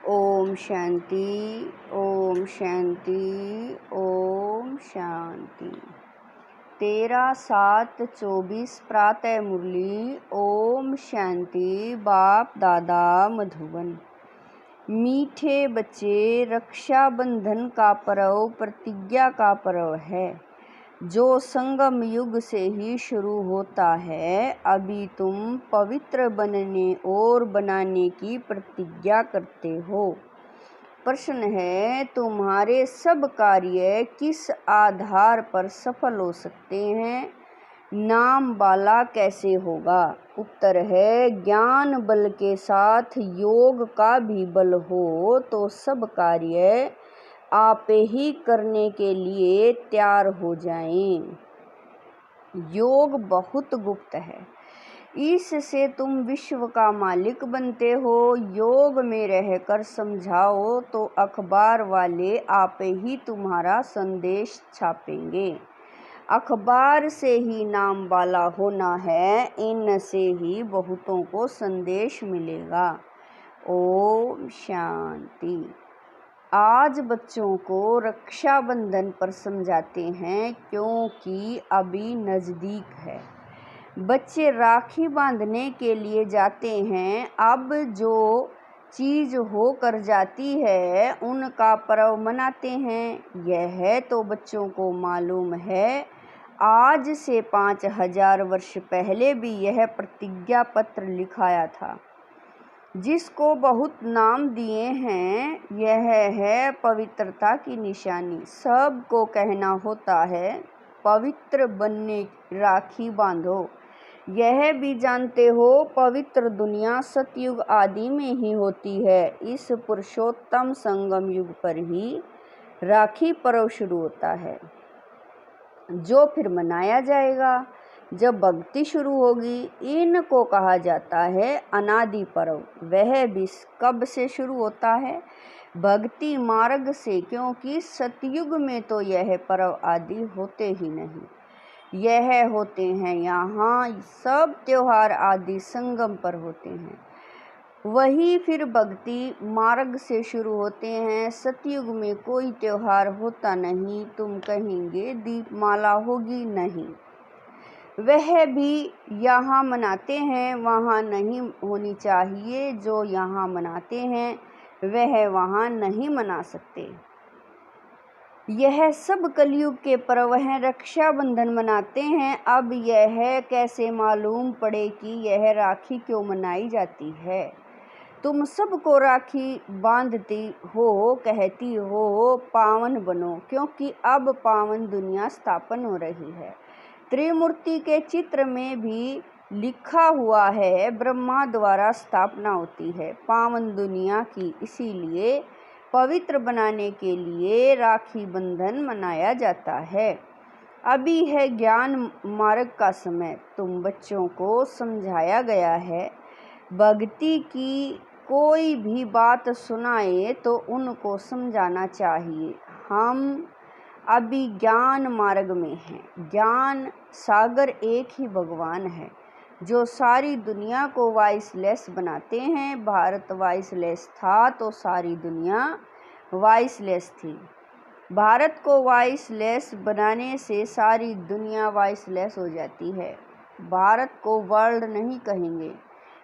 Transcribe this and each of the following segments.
ओम शांति, ओम शांति, ओम शांति। 13/7/24 प्रातः मुरली। ओम शांति। बाप दादा मधुबन। मीठे बच्चे, रक्षाबंधन का पर्व प्रतिज्ञा का पर्व है जो संगम युग से ही शुरू होता है। अभी तुम पवित्र बनने और बनाने की प्रतिज्ञा करते हो। प्रश्न है, तुम्हारे सब कार्य किस आधार पर सफल हो सकते हैं? नाम वाला कैसे होगा? उत्तर है, ज्ञान बल के साथ योग का भी बल हो तो सब कार्य आप ही करने के लिए तैयार हो जाएं। योग बहुत गुप्त है, इससे तुम विश्व का मालिक बनते हो। योग में रहकर समझाओ तो अखबार वाले आप ही तुम्हारा संदेश छापेंगे। अखबार से ही नाम वाला होना है, इनसे ही बहुतों को संदेश मिलेगा। ओम शांति। आज बच्चों को रक्षाबंधन पर समझाते हैं क्योंकि अभी नज़दीक है। बच्चे राखी बांधने के लिए जाते हैं। अब जो चीज़ हो कर जाती है उनका पर्व मनाते हैं। यह तो बच्चों को मालूम है। आज से 5000 वर्ष पहले भी यह प्रतिज्ञा पत्र लिखाया था जिसको बहुत नाम दिए हैं। यह है पवित्रता की निशानी। सबको कहना होता है पवित्र बनने राखी बांधो। यह भी जानते हो पवित्र दुनिया सतयुग आदि में ही होती है। इस पुरुषोत्तम संगम युग पर ही राखी पर्व शुरू होता है जो फिर मनाया जाएगा जब भक्ति शुरू होगी। इनको कहा जाता है अनादि पर्व। वह भी कब से शुरू होता है? भक्ति मार्ग से, क्योंकि सतयुग में तो यह पर्व आदि होते ही नहीं। यह होते हैं यहाँ सब त्योहार आदि संगम पर होते हैं। वही फिर भक्ति मार्ग से शुरू होते हैं। सतयुग में कोई त्योहार होता नहीं। तुम कहेंगे दीपमाला होगी, नहीं। वह भी यहाँ मनाते हैं, वहाँ नहीं होनी चाहिए। जो यहाँ मनाते हैं वह वहाँ नहीं मना सकते। यह सब कलयुग के पर्व हैं। रक्षाबंधन मनाते हैं। अब यह कैसे मालूम पड़े कि यह राखी क्यों मनाई जाती है? तुम सबको राखी बांधती हो, कहती हो पावन बनो, क्योंकि अब पावन दुनिया स्थापन हो रही है। त्रिमूर्ति के चित्र में भी लिखा हुआ है ब्रह्मा द्वारा स्थापना होती है पावन दुनिया की। इसीलिए पवित्र बनाने के लिए राखी बंधन मनाया जाता है। अभी है ज्ञान मार्ग का समय। तुम बच्चों को समझाया गया है भक्ति की कोई भी बात सुनाए तो उनको समझाना चाहिए। हम अभी ज्ञान मार्ग में हैं। ज्ञान सागर एक ही भगवान है जो सारी दुनिया को वॉइसलेस बनाते हैं। भारत वॉइसलेस था तो सारी दुनिया वॉइसलेस थी। भारत को वॉइसलेस बनाने से सारी दुनिया वॉइसलेस हो जाती है। भारत को वर्ल्ड नहीं कहेंगे।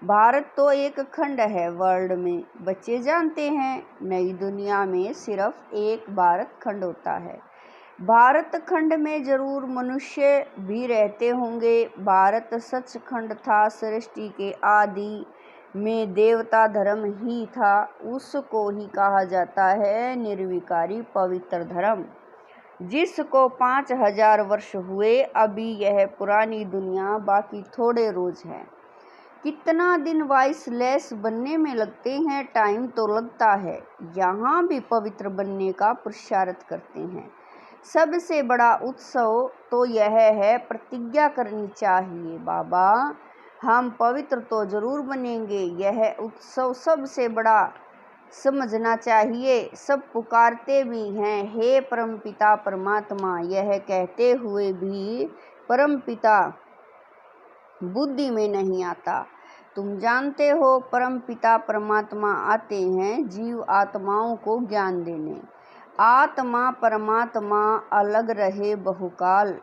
भारत तो एक खंड है वर्ल्ड में। बच्चे जानते हैं नई दुनिया में सिर्फ एक भारत खंड होता है। भारत खंड में जरूर मनुष्य भी रहते होंगे। भारत सचखंड था। सृष्टि के आदि में देवता धर्म ही था। उसको ही कहा जाता है निर्विकारी पवित्र धर्म, जिसको 5000 वर्ष हुए। अभी यह पुरानी दुनिया बाकी थोड़े रोज है। कितना दिन वॉइसलेस बनने में लगते हैं? टाइम तो लगता है। यहाँ भी पवित्र बनने का पुरुषार्थ करते हैं। सबसे बड़ा उत्सव तो यह है, प्रतिज्ञा करनी चाहिए बाबा हम पवित्र तो जरूर बनेंगे। यह उत्सव सबसे बड़ा समझना चाहिए। सब पुकारते भी हैं हे परमपिता परमात्मा, यह कहते हुए भी परमपिता बुद्धि में नहीं आता। तुम जानते हो परम पिता परमात्मा आते हैं जीव आत्माओं को ज्ञान देने। आत्मा परमात्मा अलग रहे बहुकाल,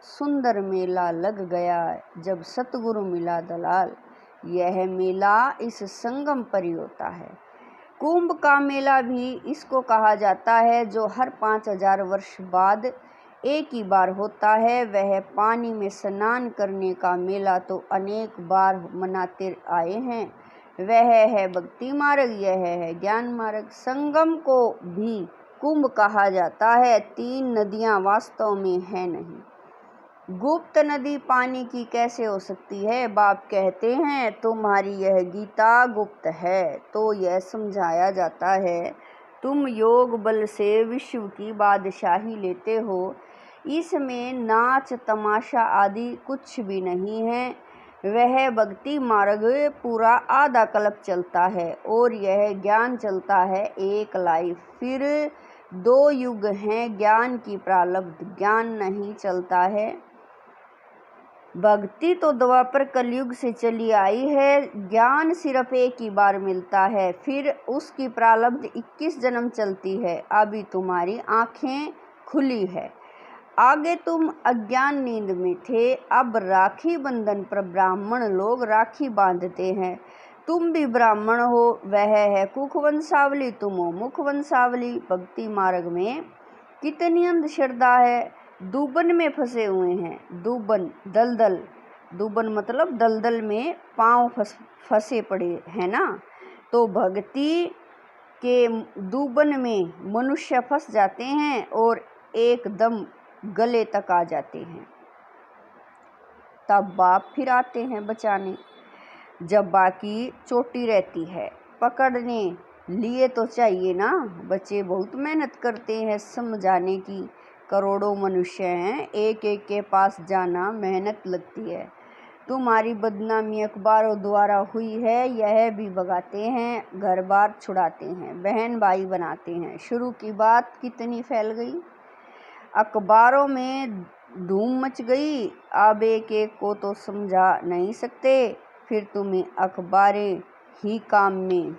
सुंदर मेला लग गया जब सतगुरु मिला दलाल। यह मेला इस संगम पर ही होता है। कुंभ का मेला भी इसको कहा जाता है, जो हर 5000 वर्ष बाद एक ही बार होता है। वह पानी में स्नान करने का मेला तो अनेक बार मनाते आए हैं। वह है भक्ति मार्ग, यह है ज्ञान मार्ग। संगम को भी कुंभ कहा जाता है। 3 नदियां वास्तव में है नहीं। गुप्त नदी पानी की कैसे हो सकती है? बाप कहते हैं तुम्हारी यह गीता गुप्त है। तो यह समझाया जाता है तुम योग बल से विश्व की बादशाही लेते हो। इसमें नाच तमाशा आदि कुछ भी नहीं है। वह भक्ति मार्ग पूरा आधा कल्प चलता है और यह ज्ञान चलता है एक लाइफ। फिर 2 युग हैं ज्ञान की प्रारब्ध, ज्ञान नहीं चलता है। भक्ति तो द्वापर कलयुग से चली आई है। ज्ञान सिर्फ एक ही बार मिलता है, फिर उसकी प्रारब्ध 21 जन्म चलती है। अभी तुम्हारी आंखें खुली है, आगे तुम अज्ञान नींद में थे। अब राखी बंधन पर ब्राह्मण लोग राखी बांधते हैं। तुम भी ब्राह्मण हो, वह है कुख वंशावली, तुम हो मुख वंशावली। भक्ति मार्ग में कितनी अंधश्रद्धा है। दूबन में फंसे हुए हैं। दूबन दलदल, दूबन मतलब दलदल में पांव फंसे पड़े हैं ना। तो भक्ति के दूबन में मनुष्य फंस जाते हैं और एकदम गले तक आ जाते हैं। तब बाप फिर आते हैं बचाने। जब बाकी चोटी रहती है, पकड़ने लिए तो चाहिए ना। बच्चे बहुत मेहनत करते हैं समझाने की। करोड़ों मनुष्य हैं, एक एक के पास जाना मेहनत लगती है। तुम्हारी बदनामी अखबारों द्वारा हुई है, यह भी भगाते हैं। घर बार छुड़ाते हैं, बहन भाई बनाते हैं। शुरू की बात कितनी फैल गई, अखबारों में धूम मच गई। अब एक एक को तो समझा नहीं सकते, फिर तुम्हें अखबारें ही काम में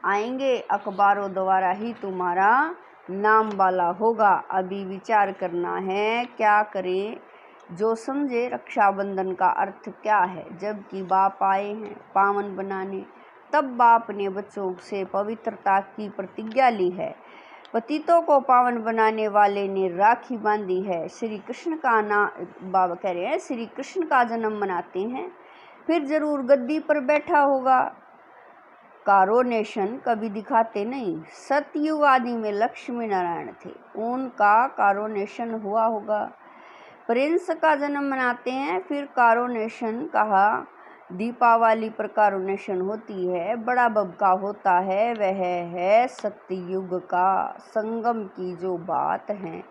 आएंगे। अखबारों द्वारा ही तुम्हारा नाम वाला होगा। अभी विचार करना है क्या करें, जो समझे रक्षाबंधन का अर्थ क्या है। जबकि बाप आए हैं पावन बनाने, तब बाप ने बच्चों से पवित्रता की प्रतिज्ञा ली है। पतितों को पावन बनाने वाले ने राखी बांधी है। श्री कृष्ण का बाबा कह रहे हैं श्री कृष्ण का जन्म मनाते हैं, फिर जरूर गद्दी पर बैठा होगा। कारोनेशन कभी दिखाते नहीं। सतयुग आदि में लक्ष्मी नारायण थे, उनका कारोनेशन हुआ होगा। प्रिंस का जन्म मनाते हैं, फिर कारोनेशन कहा। दीपावली पर कारोनेशन होती है, बड़ा बबका होता है। वह है सतयुग का संगम की जो बात है,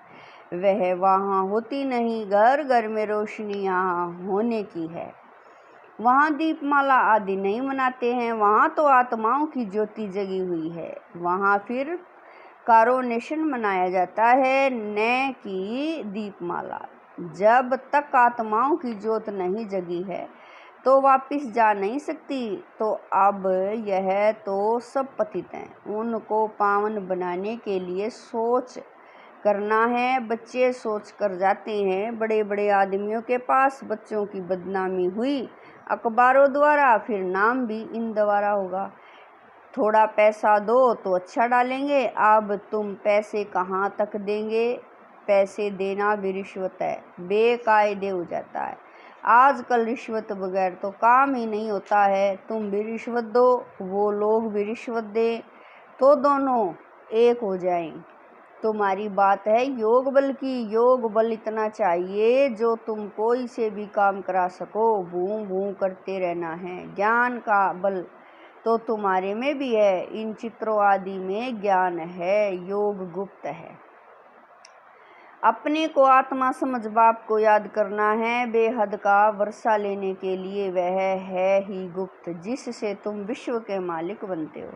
वह वहाँ होती नहीं। घर घर में रोशनी यहाँ होने की है, वहाँ दीपमाला आदि नहीं मनाते हैं। वहाँ तो आत्माओं की ज्योति जगी हुई है, वहाँ फिर कारोनेशन मनाया जाता है, न कि दीपमाला। जब तक आत्माओं की ज्योत नहीं जगी है तो वापस जा नहीं सकती। तो अब यह तो सब पतित हैं, उनको पावन बनाने के लिए सोच करना है। बच्चे सोच कर जाते हैं बड़े बड़े आदमियों के पास। बच्चों की बदनामी हुई अखबारों द्वारा, फिर नाम भी इन द्वारा होगा। थोड़ा पैसा दो तो अच्छा डालेंगे। अब तुम पैसे कहाँ तक देंगे, पैसे देना भी रिश्वत है, बेकायदे हो जाता है। आजकल रिश्वत बगैर तो काम ही नहीं होता है। तुम भी रिश्वत दो, वो लोग भी रिश्वत दें, तो दोनों एक हो जाएं। तुम्हारी बात है योग बल की। योग बल इतना चाहिए जो तुम कोई से भी काम करा सको, भूं भूं करते रहना है। ज्ञान का बल तो तुम्हारे में भी है, इन चित्रों आदि में ज्ञान है, योग गुप्त है। अपने को आत्मा समझ बाप को याद करना है। बेहद का वर्षा लेने के लिए वह है ही गुप्त, जिससे तुम विश्व के मालिक बनते हो।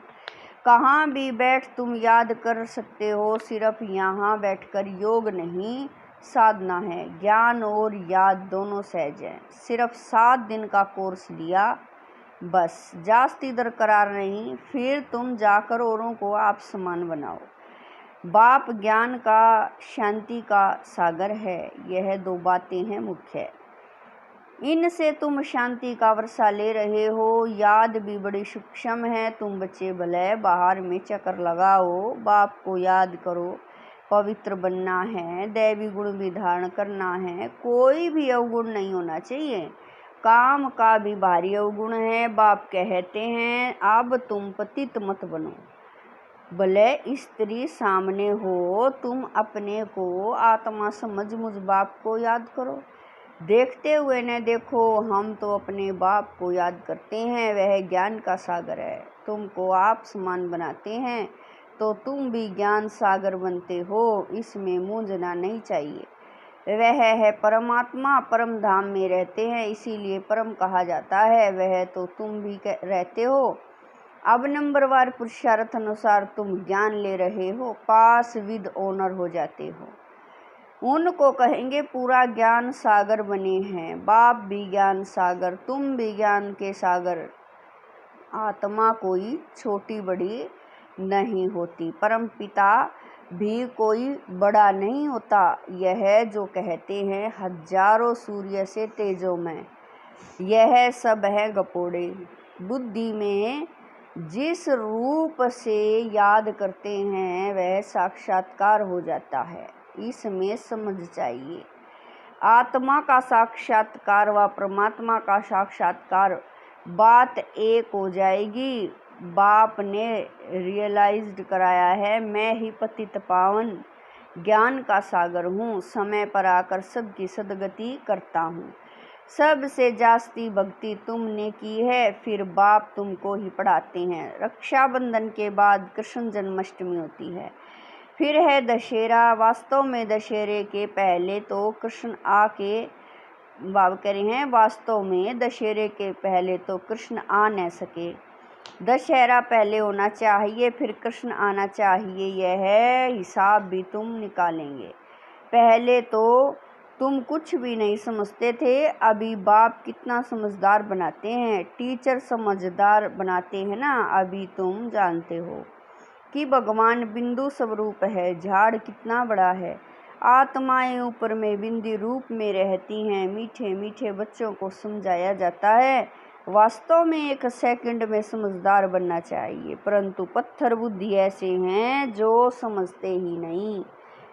कहाँ भी बैठ तुम याद कर सकते हो, सिर्फ यहाँ बैठकर योग नहीं साधना है। ज्ञान और याद दोनों सहज हैं। सिर्फ 7 दिन का कोर्स लिया बस, जास्ती दरकरार नहीं, फिर तुम जाकर औरों को आप समान बनाओ। बाप ज्ञान का, शांति का सागर है। यह 2 बातें हैं मुख्य। इनसे तुम शांति का वर्षा ले रहे हो। याद भी बड़ी सूक्ष्म है। तुम बच्चे भले बाहर में चक्कर लगाओ, बाप को याद करो। पवित्र बनना है, दैवी गुण भी धारण करना है, कोई भी अवगुण नहीं होना चाहिए। काम का भी भारी अवगुण है। बाप कहते हैं अब तुम पतित मत बनो। भले स्त्री सामने हो, तुम अपने को आत्मा समझ मुझ बाप को याद करो। देखते हुए न देखो, हम तो अपने बाप को याद करते हैं। वह ज्ञान का सागर है, तुमको आप समान बनाते हैं, तो तुम भी ज्ञान सागर बनते हो। इसमें मूंझना नहीं चाहिए। वह है परमात्मा, परम धाम में रहते हैं, इसीलिए परम कहा जाता है। वह तो तुम भी रहते हो। अब नंबरवार पुरुषार्थ अनुसार तुम ज्ञान ले रहे हो, पास विद ऑनर हो जाते हो। उनको कहेंगे पूरा ज्ञान सागर बने हैं। बाप भी ज्ञान सागर, तुम भी ज्ञान के सागर। आत्मा कोई छोटी बड़ी नहीं होती, परम पिता भी कोई बड़ा नहीं होता। यह जो कहते हैं हजारों सूर्य से तेजोमय, यह सब है गपोड़े। बुद्धि में जिस रूप से याद करते हैं वह साक्षात्कार हो जाता है। इसमें समझ चाहिए, आत्मा का साक्षात्कार व परमात्मा का साक्षात्कार बात एक हो जाएगी। बाप ने रियलाइज्ड कराया है, मैं ही पतित पावन ज्ञान का सागर हूँ। समय पर आकर सबकी सदगति करता हूँ। सबसे जास्ती भक्ति तुमने की है, फिर बाप तुमको ही पढ़ाते हैं। रक्षाबंधन के बाद कृष्ण जन्माष्टमी होती है, फिर है दशहरा। वास्तव में दशहरे के पहले तो कृष्ण आके, बाबा कह रहे हैं वास्तव में दशहरे के पहले तो कृष्ण आ न सके। दशहरा पहले होना चाहिए, फिर कृष्ण आना चाहिए। यह हिसाब भी तुम निकालेंगे। पहले तो तुम कुछ भी नहीं समझते थे, अभी बाप कितना समझदार बनाते हैं। टीचर समझदार बनाते हैं ना, अभी तुम जानते हो कि भगवान बिंदु स्वरूप है। झाड़ कितना बड़ा है। आत्माएं ऊपर में बिंदी रूप में रहती हैं। मीठे मीठे बच्चों को समझाया जाता है। वास्तव में 1 सेकंड में समझदार बनना चाहिए, परंतु पत्थर बुद्धि ऐसे हैं जो समझते ही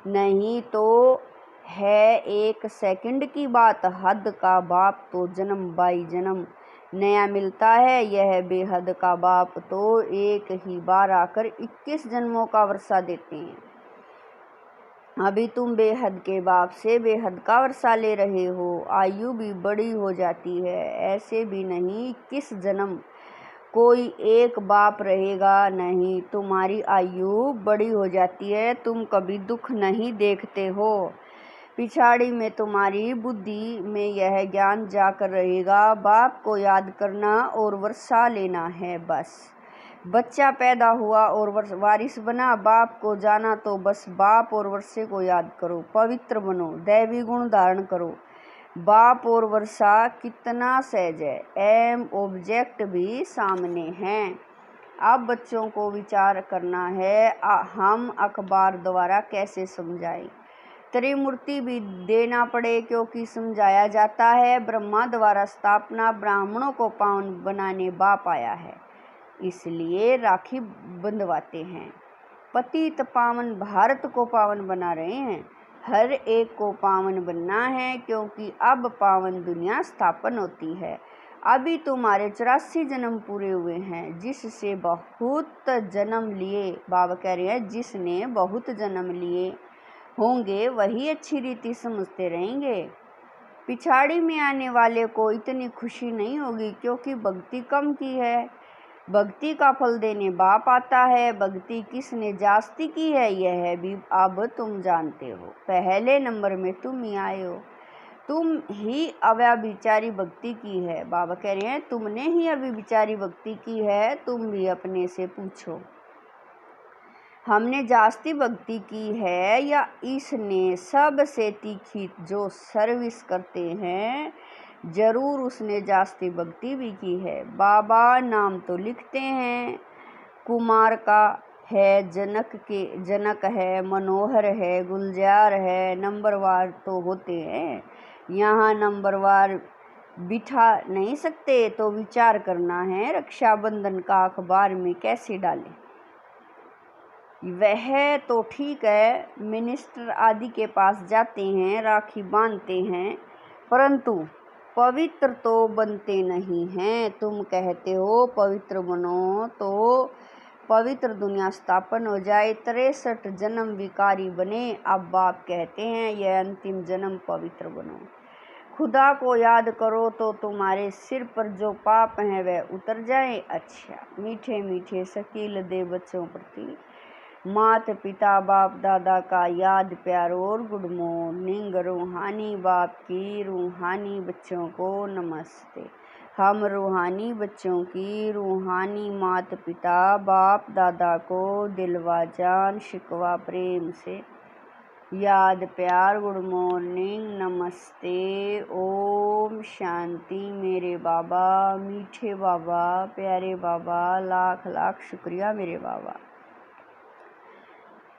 नहीं तो है 1 सेकंड की बात। हद का बाप तो जन्म बाई जन्म नया मिलता है। यह बेहद का बाप तो एक ही बार आकर 21 जन्मों का वर्षा देते हैं। अभी तुम बेहद के बाप से बेहद का वर्षा ले रहे हो। आयु भी बड़ी हो जाती है। ऐसे भी नहीं 21 जन्म कोई एक बाप रहेगा नहीं, तुम्हारी आयु बड़ी हो जाती है। तुम कभी दुख नहीं देखते हो। पिछाड़ी में तुम्हारी बुद्धि में यह ज्ञान जाकर रहेगा, बाप को याद करना और वर्षा लेना है बस। बच्चा पैदा हुआ और वारिस बना, बाप को जाना तो बस बाप और वर्षे को याद करो। पवित्र बनो, दैवी गुण धारण करो। बाप और वर्षा कितना सहज है। एम ऑब्जेक्ट भी सामने हैं। अब बच्चों को विचार करना है, हम अखबार द्वारा कैसे समझाएं। त्रिमूर्ति भी देना पड़े क्योंकि समझाया जाता है। ब्रह्मा द्वारा स्थापना, ब्राह्मणों को पावन बनाने बाप आया है, इसलिए राखी बंधवाते हैं। पतित पावन भारत को पावन बना रहे हैं। हर एक को पावन बनना है, क्योंकि अब पावन दुनिया स्थापन होती है। अभी तुम्हारे 84 जन्म पूरे हुए हैं, जिससे बहुत जन्म लिए। बाबा कह रहे हैं जिसने बहुत जन्म लिए होंगे वही अच्छी रीति समझते रहेंगे। पिछाड़ी में आने वाले को इतनी खुशी नहीं होगी, क्योंकि भक्ति कम की है। भक्ति का फल देने बाप आता है। भक्ति किसने जास्ती की है यह भी अब तुम जानते हो। पहले नंबर में तुम ही आए हो। तुम ही अव्यभिचारी भक्ति की है। बाबा कह रहे हैं तुमने ही अव्यभिचारी भक्ति की है। तुम भी अपने से पूछो। हमने जास्ती भक्ति की है या इसने सबसे तीखी जो सर्विस करते हैं, जरूर उसने जास्ती भक्ति भी की है। बाबा नाम तो लिखते हैं, कुमार का है, जनक है, मनोहर है, गुलजार है, नंबरवार तो होते हैं। यहाँ नंबरवार बिठा नहीं सकते, तो विचार करना है रक्षाबंधन का अखबार में कैसे डालें। वह तो ठीक है, मिनिस्टर आदि के पास जाते हैं, राखी बांधते हैं, परंतु पवित्र तो बनते नहीं हैं। तुम कहते हो पवित्र बनो तो पवित्र दुनिया स्थापन हो जाए, 63 जन्म विकारी बने। अब बाप कहते हैं यह अंतिम जन्म पवित्र बनो, खुदा को याद करो तो तुम्हारे सिर पर जो पाप हैं वह उतर जाए। अच्छा, मीठे मीठे शकील दे बच्चों प्रति माता पिता बाप दादा का याद प्यार और गुड मॉर्निंग। रूहानी बाप की रूहानी बच्चों को नमस्ते। हम रूहानी बच्चों की रूहानी माता पिता बाप दादा को दिलवा जान शिकवा प्रेम से याद प्यार गुड मॉर्निंग नमस्ते। ओम शांति। मेरे बाबा मीठे बाबा प्यारे बाबा, लाख लाख शुक्रिया मेरे बाबा।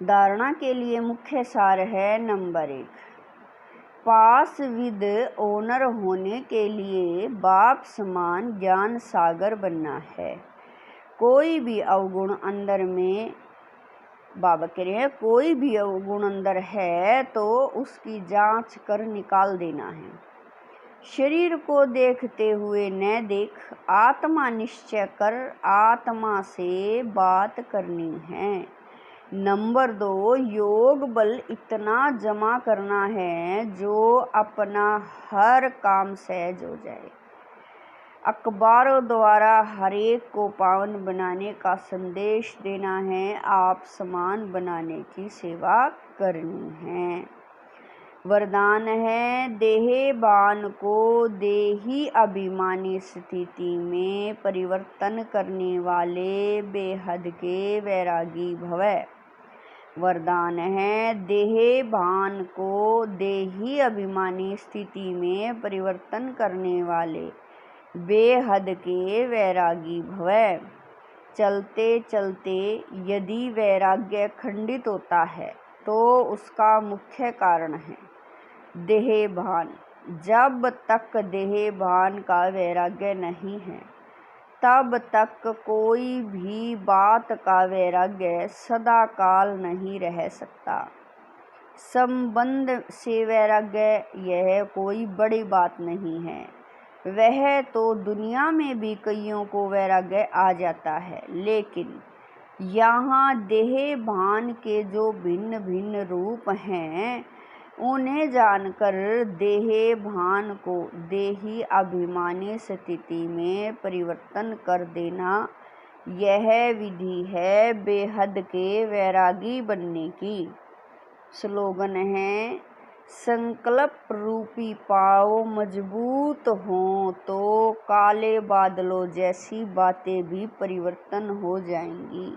धारणा के लिए मुख्य सार है नंबर 1, पास विद ओनर होने के लिए बाप समान ज्ञान सागर बनना है। कोई भी अवगुण अंदर में, बाबा कह रहे हैं, कोई भी अवगुण अंदर है तो उसकी जांच कर निकाल देना है। शरीर को देखते हुए न देख, आत्मा निश्चय कर आत्मा से बात करनी है। नंबर 2, योग बल इतना जमा करना है जो अपना हर काम सहज हो जाए। अखबारों द्वारा हर एक को पावन बनाने का संदेश देना है, आप समान बनाने की सेवा करनी है। वरदान है देहबान को देही अभिमानी स्थिति में परिवर्तन करने वाले बेहद के वैरागी भवै। वरदान है देहभान को देही अभिमानी स्थिति में परिवर्तन करने वाले बेहद के वैरागी भवै। चलते चलते यदि वैराग्य खंडित होता है तो उसका मुख्य कारण है देहभान। जब तक देहभान का वैराग्य नहीं है तब तक कोई भी बात का वैराग्य सदा काल नहीं रह सकता। संबंध से वैराग्य यह कोई बड़ी बात नहीं है, वह तो दुनिया में भी कईयों को वैराग्य आ जाता है, लेकिन यहाँ देहभान के जो भिन्न भिन्न रूप हैं उन्हें जानकर देहभान को देही अभिमानी स्थिति में परिवर्तन कर देना, यह विधि है बेहद के वैरागी बनने की। स्लोगन है संकल्प रूपी पाँव मजबूत हों तो काले बादलों जैसी बातें भी परिवर्तन हो जाएंगी।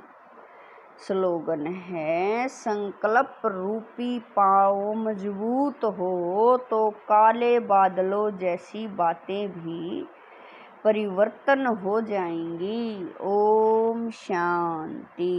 स्लोगन है संकल्प रूपी पाँव मजबूत हो तो काले बादलों जैसी बातें भी परिवर्तन हो जाएंगी। ओम शांति।